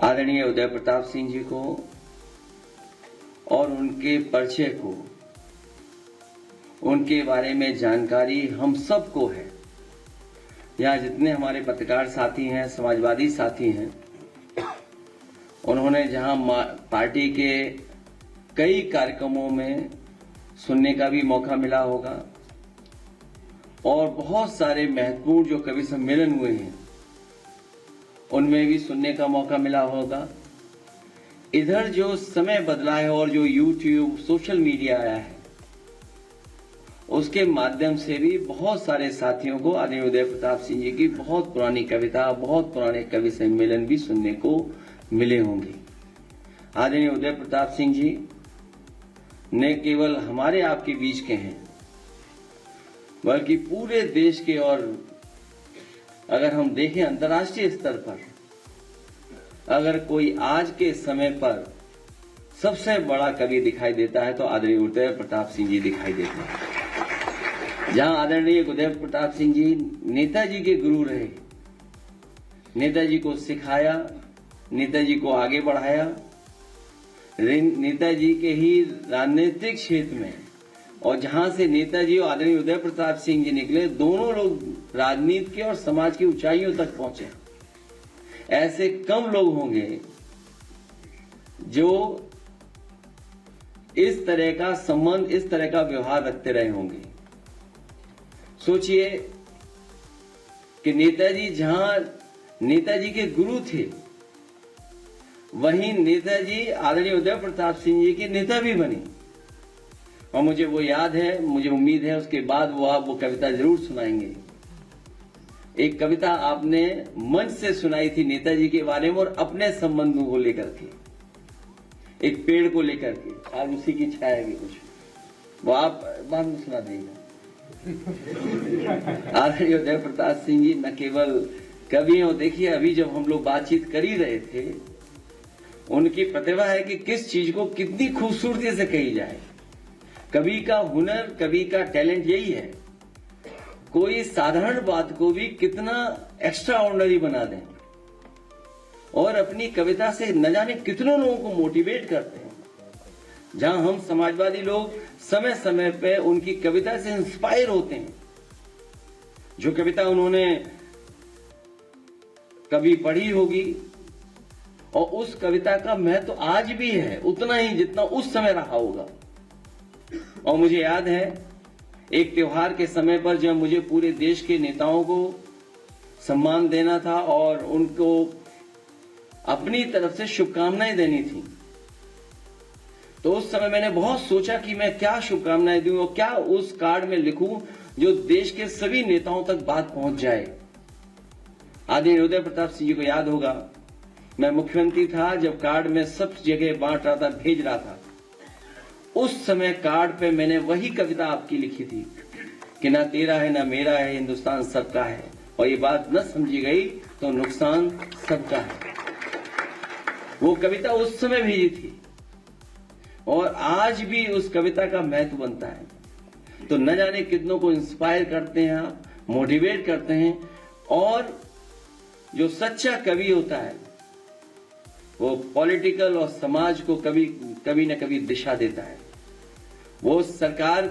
आदरणीय उदय प्रताप सिंह जी को और उनके परिचय को, उनके बारे में जानकारी हम सबको है। यहाँ जितने हमारे पत्रकार साथी हैं, समाजवादी साथी हैं, उन्होंने जहाँ पार्टी के कई कार्यक्रमों में सुनने का भी मौका मिला होगा और बहुत सारे महत्वपूर्ण जो कवि सम्मेलन हुए हैं उनमें भी सुनने का मौका मिला होगा। इधर जो समय बदला है और जो YouTube, सोशल मीडिया आया है, उसके माध्यम से भी बहुत सारे साथियों को आदरणीय उदय प्रताप सिंह जी की बहुत पुरानी कविता, बहुत पुराने कवि सम्मेलन भी सुनने को मिले होंगे। आदरणीय उदय प्रताप सिंह जी न केवल हमारे आपके बीच के हैं, बल्कि पूरे देश के, और अगर हम देखें अंतर्राष्ट्रीय स्तर पर, अगर कोई आज के समय पर सबसे बड़ा कवि दिखाई देता है तो आदरणीय उदय प्रताप सिंह जी दिखाई देते हैं। जहां आदरणीय उदय प्रताप सिंह जी नेताजी के गुरु रहे, नेताजी को सिखाया, नेताजी को आगे बढ़ाया, नेताजी के ही राजनीतिक क्षेत्र में, और जहां से नेताजी और आदरणीय उदय प्रताप सिंह जी निकले, दोनों लोग राजनीति के और समाज की ऊंचाइयों तक पहुंचे। ऐसे कम लोग होंगे जो इस तरह का संबंध, इस तरह का व्यवहार रखते रहे होंगे। सोचिए कि नेताजी जहां नेताजी के गुरु थे, वहीं नेताजी आदरणीय उदय प्रताप सिंह जी के नेता भी बने। और मुझे वो याद है, मुझे उम्मीद है उसके बाद वो आप वो कविता जरूर सुनाएंगे। एक कविता आपने मंच से सुनाई थी नेताजी के बारे में और अपने संबंधों को लेकर के, एक पेड़ को लेकर के, आज उसी की छाया भी कुछ, वो आप बाद में सुना देंगे। आदरणीय उदय प्रताप सिंह जी न केवल कवि हैं, देखिए अभी जब हम लोग बातचीत कर ही रहे थे, उनकी प्रतिभा है कि किस चीज को कितनी खूबसूरती से कही जाए। कवि का हुनर, कवि का टैलेंट यही है, कोई साधारण बात को भी कितना एक्स्ट्रा ऑर्डिनरी बना दें और अपनी कविता से न जाने कितनों लोगों को मोटिवेट करते हैं। जहां हम समाजवादी लोग समय समय पे उनकी कविता से इंस्पायर होते हैं। जो कविता उन्होंने कभी पढ़ी होगी और उस कविता का महत्व आज भी है उतना ही जितना उस समय रहा होगा। और मुझे याद है एक त्योहार के समय पर जब मुझे पूरे देश के नेताओं को सम्मान देना था और उनको अपनी तरफ से शुभकामनाएं देनी थी, तो उस समय मैंने बहुत सोचा कि मैं क्या शुभकामनाएं दूं और क्या उस कार्ड में लिखूं जो देश के सभी नेताओं तक बात पहुंच जाए। आदरणीय उदय प्रताप सिंह जी को याद होगा, मैं मुख्यमंत्री था जब कार्ड में सब जगह बांट रहा था, भेज रहा था। उस समय कार्ड पे मैंने वही कविता आपकी लिखी थी कि ना तेरा है ना मेरा है, हिंदुस्तान सबका है, और ये बात न समझी गई तो नुकसान सबका है। वो कविता उस समय भेजी थी और आज भी उस कविता का महत्व बनता है। तो न जाने कितनों को इंस्पायर करते हैं आप, मोटिवेट करते हैं। और जो सच्चा कवि होता है वो पॉलिटिकल और समाज को कभी न कभी दिशा देता है। वो सरकार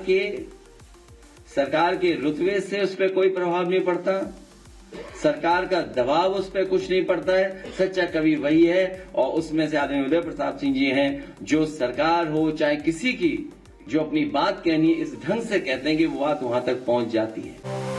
के रुतबे से उस पर कोई प्रभाव नहीं पड़ता, सरकार का दबाव उस पर कुछ नहीं पड़ता है। सच्चा कवि वही है, और उसमें से आदरणीय उदय प्रताप सिंह जी हैं जो सरकार हो चाहे किसी की, जो अपनी बात कहनी है इस ढंग से कहते हैं कि वो बात वहां तक पहुंच जाती है।